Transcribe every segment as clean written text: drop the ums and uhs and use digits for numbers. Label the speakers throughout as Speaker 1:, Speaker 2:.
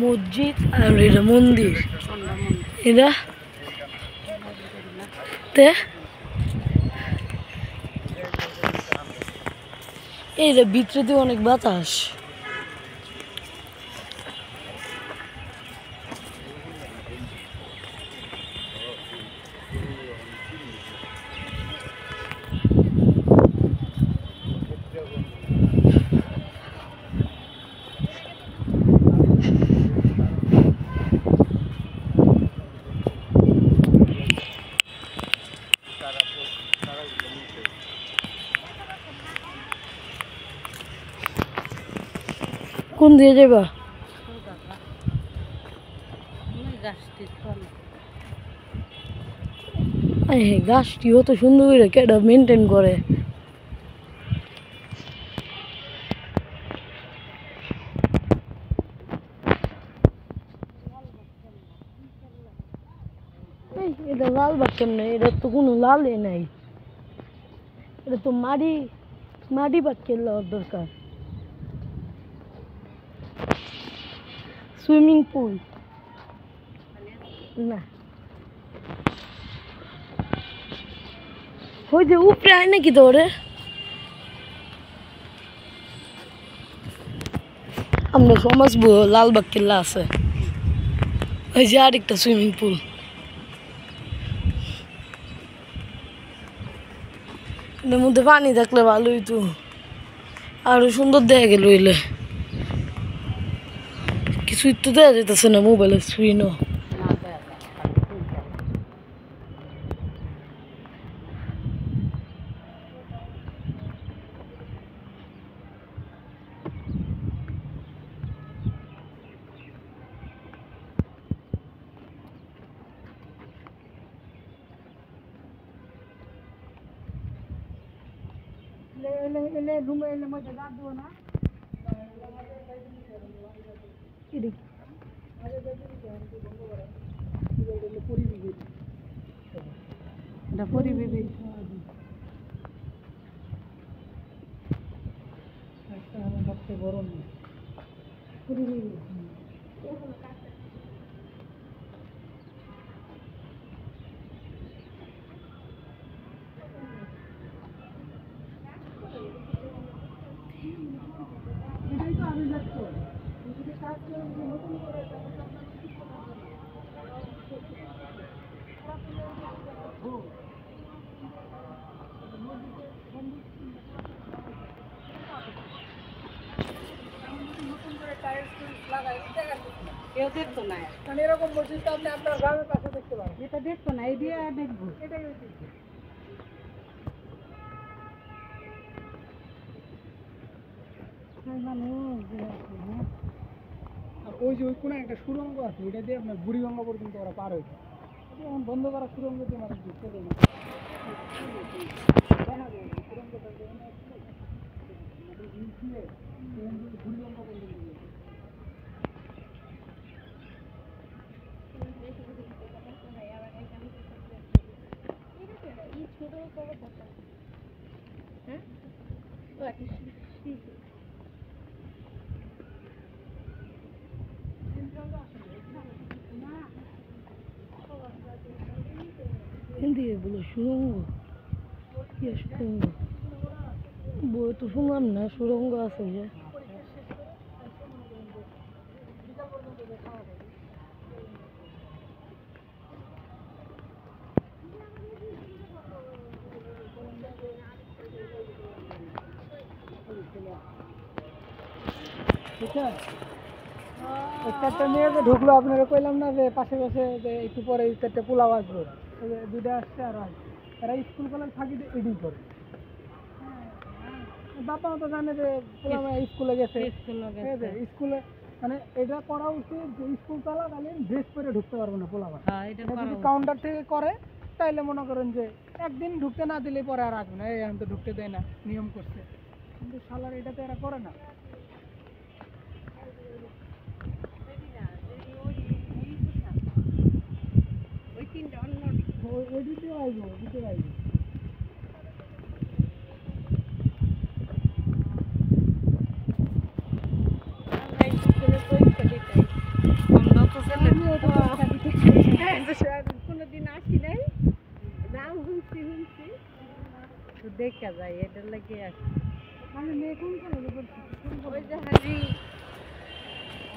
Speaker 1: মসজিদ আর এটা মন্দির, এটা এইটা ভিতরে দিয়ে অনেক বাতাস। কোন দিয়ে যাবা? গাছটিও তো সুন্দর করে কেডা মেনটেন করে। এটা লাল বাগ কেমনে? এটা তো কোনো লালই নাই, এটা তো মাটি মাটি বাগ কেলার দরকার। সুইমিং পুল না, ওই যে উপরে আয় নাকি তোরে? আমরা সমাজ লালবাগ কেল্লা আছে, ওই যে আরেকটা সুইমিং পুল। এর মধ্যে পানি থাকলে ভালো হইতো, আরো সুন্দর দেখা গেল। হইলে কিছুই তো দেওয়া যেতেছে না মোবাইলের স্ক্রিনও। কেউ দেখতো না, মানে এরকম মসজিদ তো আপনি আপনার গ্রামের পাশে দেখতে পারেন। এটা দেখতো না, এই দিয়ে দেখবো, এটাই ওই যে ওই কোনো একটা সুরঙ্গ আছে, ওইটা দিয়ে আপনার বুড়িগঙ্গা পর্যন্ত ওরা পার হয়েছে। বন্ধ করা সুরঙ্গ দিয়ে মানুষ চলে না। হিন্দি বলে সুরঙ্গ, কি সুরঙ্গ বই তো শুনলাম না, সুরঙ্গ আছে যে। একটা মেয়ে যে ঢুকলো, আপনারা কইলাম না যে পাশে পাশে যে একটু পরে চারটে পোলাও আসবে, দুইটা আসছে আর এরা স্কুল কলেজ থাকি এডিং করে। বাবা তো জানে যে পোলাও স্কুলে গেছে, স্কুলে মানে এটা করা উচিত যে স্কুল চলাকালীন ড্রেস পরে ঢুকতে পারবো না পোলাও। যদি কাউন্টার থেকে করে তাইলে মনে করেন যে একদিন ঢুকতে না দিলে পরে আর আসবে না, এই আমি তো ঢুকতে দেয় না, নিয়ম করছে। কিন্তু শালার এটা তো এরা করে না। এডিটে আইবো দিতে আইবো
Speaker 2: কোনোদিন আসি নাই নাম শুনছি দেখা যায় এটার লাগে আসি
Speaker 1: আমি মেয়ে কোন কলেজে পড়ছি
Speaker 2: ওই যে হাজি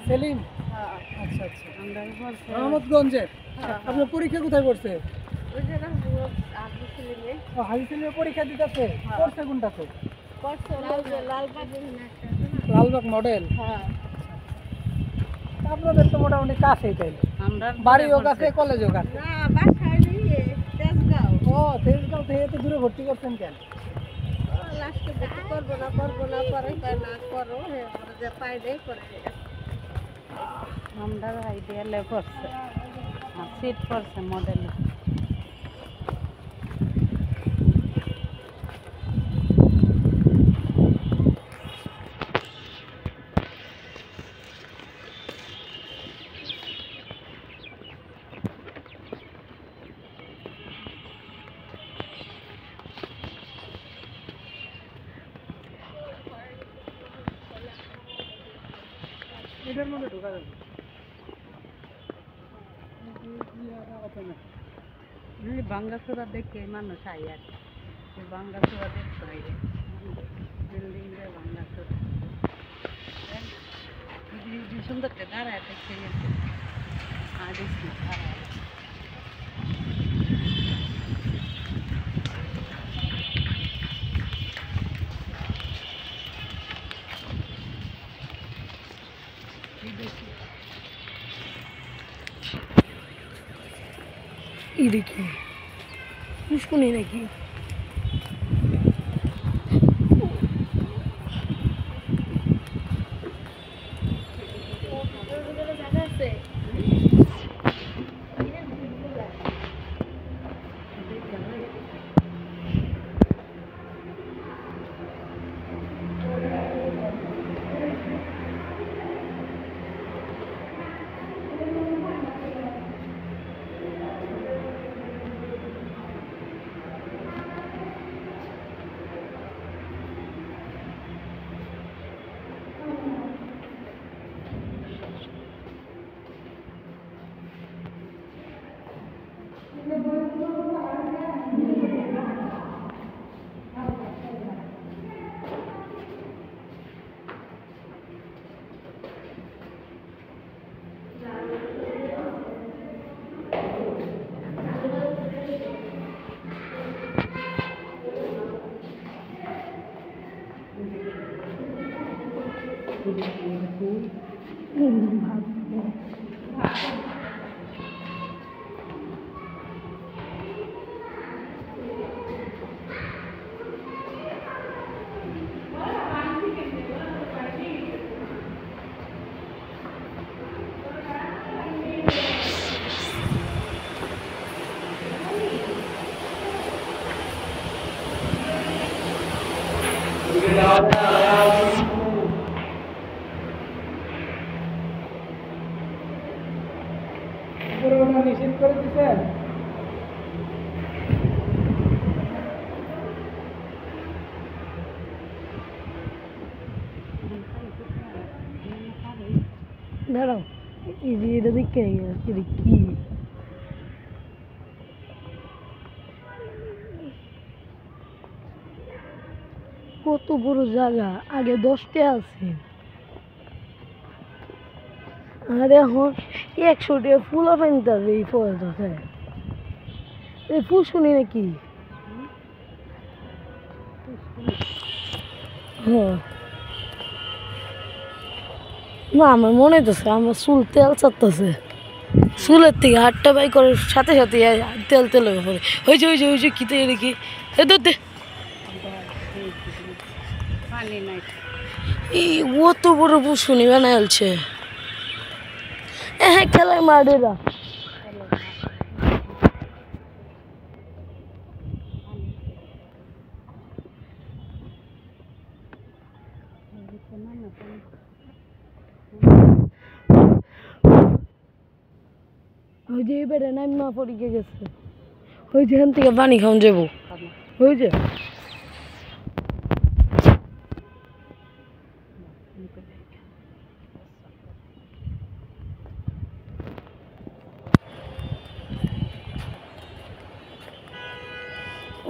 Speaker 1: সেলিম আচ্ছা আচ্ছা রহমতগঞ্জের আপনার পরীক্ষা কোথায় পড়ছে
Speaker 2: ওই যে হাজি ছেলে
Speaker 1: ও হাজি সেলিমের পরীক্ষা দিতেছে পড়ছে কোনটাতে লালবাগ মডেল
Speaker 2: হ্যাঁ
Speaker 1: আপনাদের তো মোটামুটি কাছেই তাইলে বাড়িও কাছে কলেজও কাছে
Speaker 2: না বাসায় নেই তেজগাঁও
Speaker 1: ও তেজগাঁও থেকে এত দূরে ভর্তি করছেন কেন
Speaker 2: লাস্টে ভর্তি করবো না পরে না করো যে পাই নেই করে আমরা আইডিয়ালে পড়ছে সিট পড়ছে মডেলে
Speaker 1: এটার মধ্যে ঢোকা যাবে
Speaker 2: বাঙ্গাসুরা দেখে মানুষ আই আর বাঙ্গাসুরা দেখতে আইরে বিল্ডিং রে বাঙ্গাসুরা সুন্দর দাঁড়ায় দেখতে আদিস না দাঁড়ায়
Speaker 1: দেখি পুষ্কুনি নাকি নিষেধ করে দিচ্ছেন দাঁড়াও এই যে এটা দেখে কি কত বড় জায়গা আগে 10টা আছে আর এখন 100টা ফুলা পাইতার এই ফলটাতে এই ফুল শুনি নাকি হ্যাঁ না আমার মনে হইতেছে আমার চুল তেল চাটতেছে চুলের থেকে হাতটা বাই করার সাথে সাথে তেল তেল হয়ে পড়ে হয়েছে কি তো দেখি এ দে অত বড় পুষ্কুনি বানাইছে হ্যাঁ খেলায় মারেরা ওই যে এবারে নাইমা পড়ে গেছে
Speaker 3: ওই যেখান থেকে পানি খাওয়ান যাবো ওই যে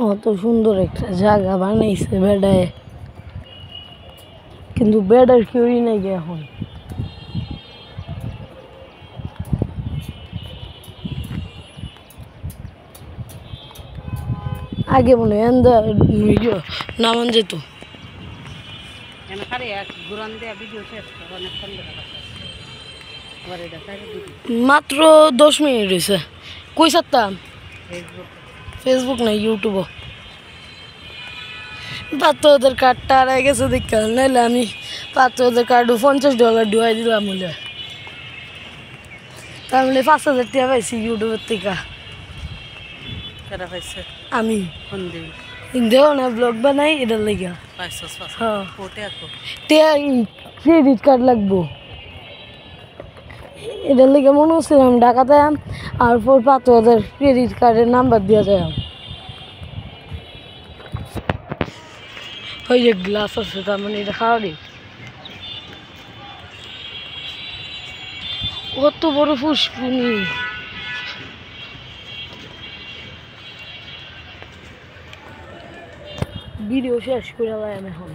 Speaker 3: অত সুন্দর একটা জায়গা বানাইছে বেড়ায় কিন্তু বেড়ার কেউই নাই গে এখন আগে মনে হয় নামান যেত মাত্র 10 মিনিট হয়েছে কই সারতাম ফেসবুক না ইউটিউবও পাত্র ওদের কার্ডটা হারাই গেছে দেখতে নাইলে আমি পাত্র ওদের কার্ডও $50 ডুয়াই দিলাম বলে তার মানে 5,000 টাকা পাইছি ইউটিউবের থেকে আমি দেও না ব্লগ বানাই এটার লেগে হ্যাঁ ক্রেডিট কার্ড লাগবো এটার লেগে মনে হচ্ছিলাম ঢাকাতে আর পর পাত্র ওদের ক্রেডিট কার্ডের নাম্বার দিয়ে যায় ওই যে গ্লাস আছে তার মানে এটা খাওয়ারি কত বড় ফুসকুনি ভিডিও শেষ করে আমি এখন